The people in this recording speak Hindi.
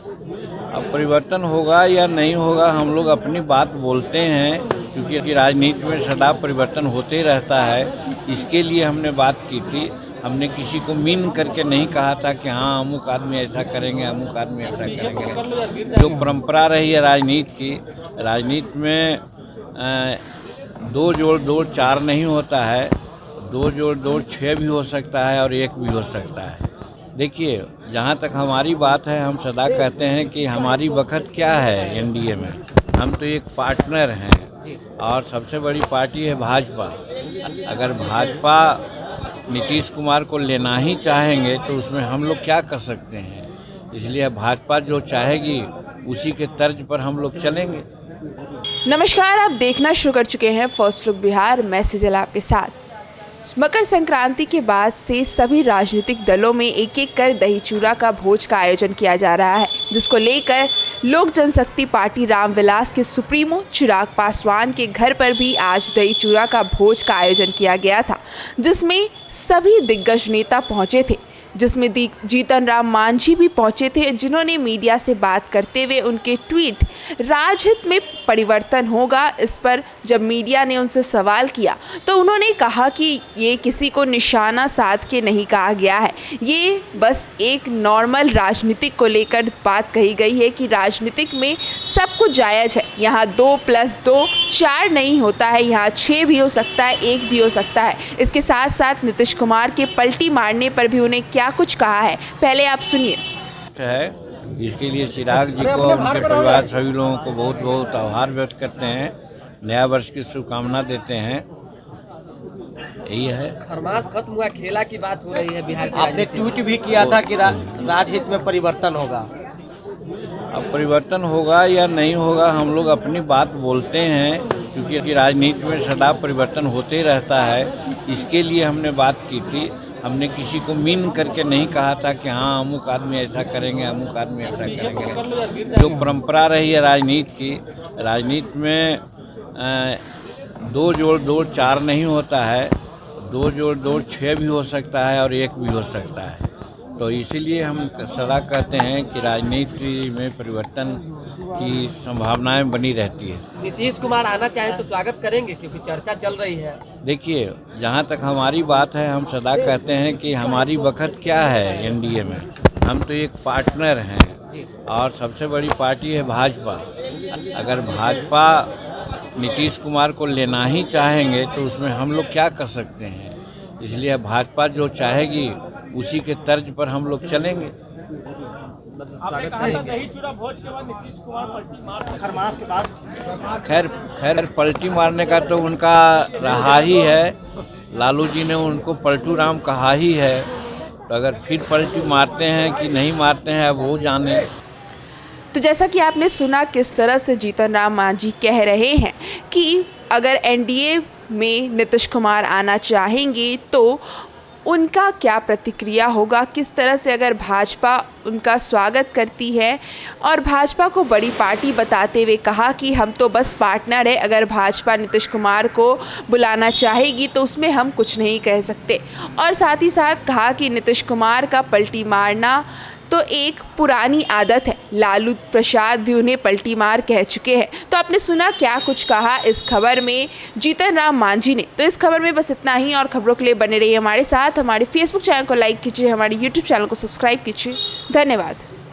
अब परिवर्तन होगा या नहीं होगा, हम लोग अपनी बात बोलते हैं, क्योंकि राजनीति में सदा परिवर्तन होते ही रहता है। इसके लिए हमने बात की थी। हमने किसी को मीन करके नहीं कहा था कि हाँ अमुक आदमी ऐसा करेंगे, अमुक आदमी ऐसा करेंगे। जो परंपरा रही है राजनीति की, राजनीति में 2 जोड़ 2 4 नहीं होता है, 2 जोड़ 2 6 भी हो सकता है और 1 भी हो सकता है। देखिए, जहाँ तक हमारी बात है, हम सदा कहते हैं कि हमारी बखत क्या है एनडीए में। हम तो एक पार्टनर हैं और सबसे बड़ी पार्टी है भाजपा। अगर भाजपा नीतीश कुमार को लेना ही चाहेंगे तो उसमें हम लोग क्या कर सकते हैं। इसलिए भाजपा जो चाहेगी उसी के तर्ज पर हम लोग चलेंगे। नमस्कार, आप देखना शुरू कर चुके हैं फर्स्ट लुक बिहार। मैं सिजल आपके साथ। मकर संक्रांति के बाद से सभी राजनीतिक दलों में एक एक कर दही चूड़ा का भोज का आयोजन किया जा रहा है, जिसको लेकर लोक जनशक्ति पार्टी रामविलास के सुप्रीमो चिराग पासवान के घर पर भी आज दही चूड़ा का भोज का आयोजन किया गया था, जिसमें सभी दिग्गज नेता पहुंचे थे, जिसमें जीतन राम मांझी भी पहुंचे थे, जिन्होंने मीडिया से बात करते हुए उनके ट्वीट राजहित में परिवर्तन होगा इस पर जब मीडिया ने उनसे सवाल किया तो उन्होंने कहा कि ये किसी को निशाना साध के नहीं कहा गया है, ये बस एक नॉर्मल राजनीतिक को लेकर बात कही गई है कि राजनीतिक में सब कुछ जायज़ है। यहाँ 2+2 4 नहीं होता है, यहाँ 6 भी हो सकता है, 1 भी हो सकता है। इसके साथ साथ नीतीश कुमार के पलटी मारने पर भी उन्हें क्या कुछ कहा है, पहले आप सुनिए। है इसके लिए चिराग जी को, उनके परिवार सभी लोगों को बहुत बहुत आभार व्यक्त करते हैं, नया वर्ष की शुभकामना देते हैं। यही है। खरमास खत्म हुआ, खेला की बात हो रही है बिहार के। आपने ट्वीट भी किया था कि राजहित में परिवर्तन होगा। अब परिवर्तन होगा या नहीं होगा, हम लोग अपनी बात बोलते हैं, क्योंकि राजनीति में सदा परिवर्तन होते ही रहता है। इसके लिए हमने बात की थी। हमने किसी को मीन करके नहीं कहा था कि हाँ अमुक आदमी ऐसा करेंगे, अमुक आदमी ऐसा करेंगे। जो परंपरा रही है राजनीति की, राजनीति में 2 जोड़ 2 4 नहीं होता है, 2 जोड़ 2 6 भी हो सकता है और 1 भी हो सकता है। तो इसीलिए हम सदा कहते हैं कि राजनीति में परिवर्तन की संभावनाएं बनी रहती है। नीतीश कुमार आना चाहें तो स्वागत करेंगे, क्योंकि चर्चा चल रही है। देखिए, जहाँ तक हमारी बात है, हम सदा कहते हैं कि हमारी बखत क्या है एनडीए में। हम तो एक पार्टनर हैं और सबसे बड़ी पार्टी है भाजपा। अगर भाजपा नीतीश कुमार को लेना ही चाहेंगे तो उसमें हम लोग क्या कर सकते हैं। इसलिए भाजपा जो चाहेगी उसी के तर्ज पर हम लोग चलेंगे। आपने कहा था दही चूड़ा भोज के बाद नीतीश कुमार पलटी मार खरमास के बाद। खैर पलटी मारने का तो उनका रहा ही है। लालू जी ने उनको पलटू राम कहा ही है, तो अगर फिर पलटी मारते हैं कि नहीं मारते हैं अब वो जाने। तो जैसा कि आपने सुना किस तरह से जीतन राम मांझी कह रहे हैं कि अगर एनडीए में नीतीश कुमार आना चाहेंगे तो उनका क्या प्रतिक्रिया होगा, किस तरह से अगर भाजपा उनका स्वागत करती है, और भाजपा को बड़ी पार्टी बताते हुए कहा कि हम तो बस पार्टनर है, अगर भाजपा नीतीश कुमार को बुलाना चाहेगी तो उसमें हम कुछ नहीं कह सकते। और साथ ही साथ कहा कि नीतीश कुमार का पलटी मारना तो एक पुरानी आदत है, लालू प्रसाद भी उन्हें पलटी मार कह चुके हैं। तो आपने सुना क्या कुछ कहा इस खबर में जीतन राम मांझी ने। तो इस खबर में बस इतना ही, और खबरों के लिए बने रहिए हमारे साथ। हमारे फेसबुक चैनल को लाइक कीजिए, हमारे यूट्यूब चैनल को सब्सक्राइब कीजिए। धन्यवाद।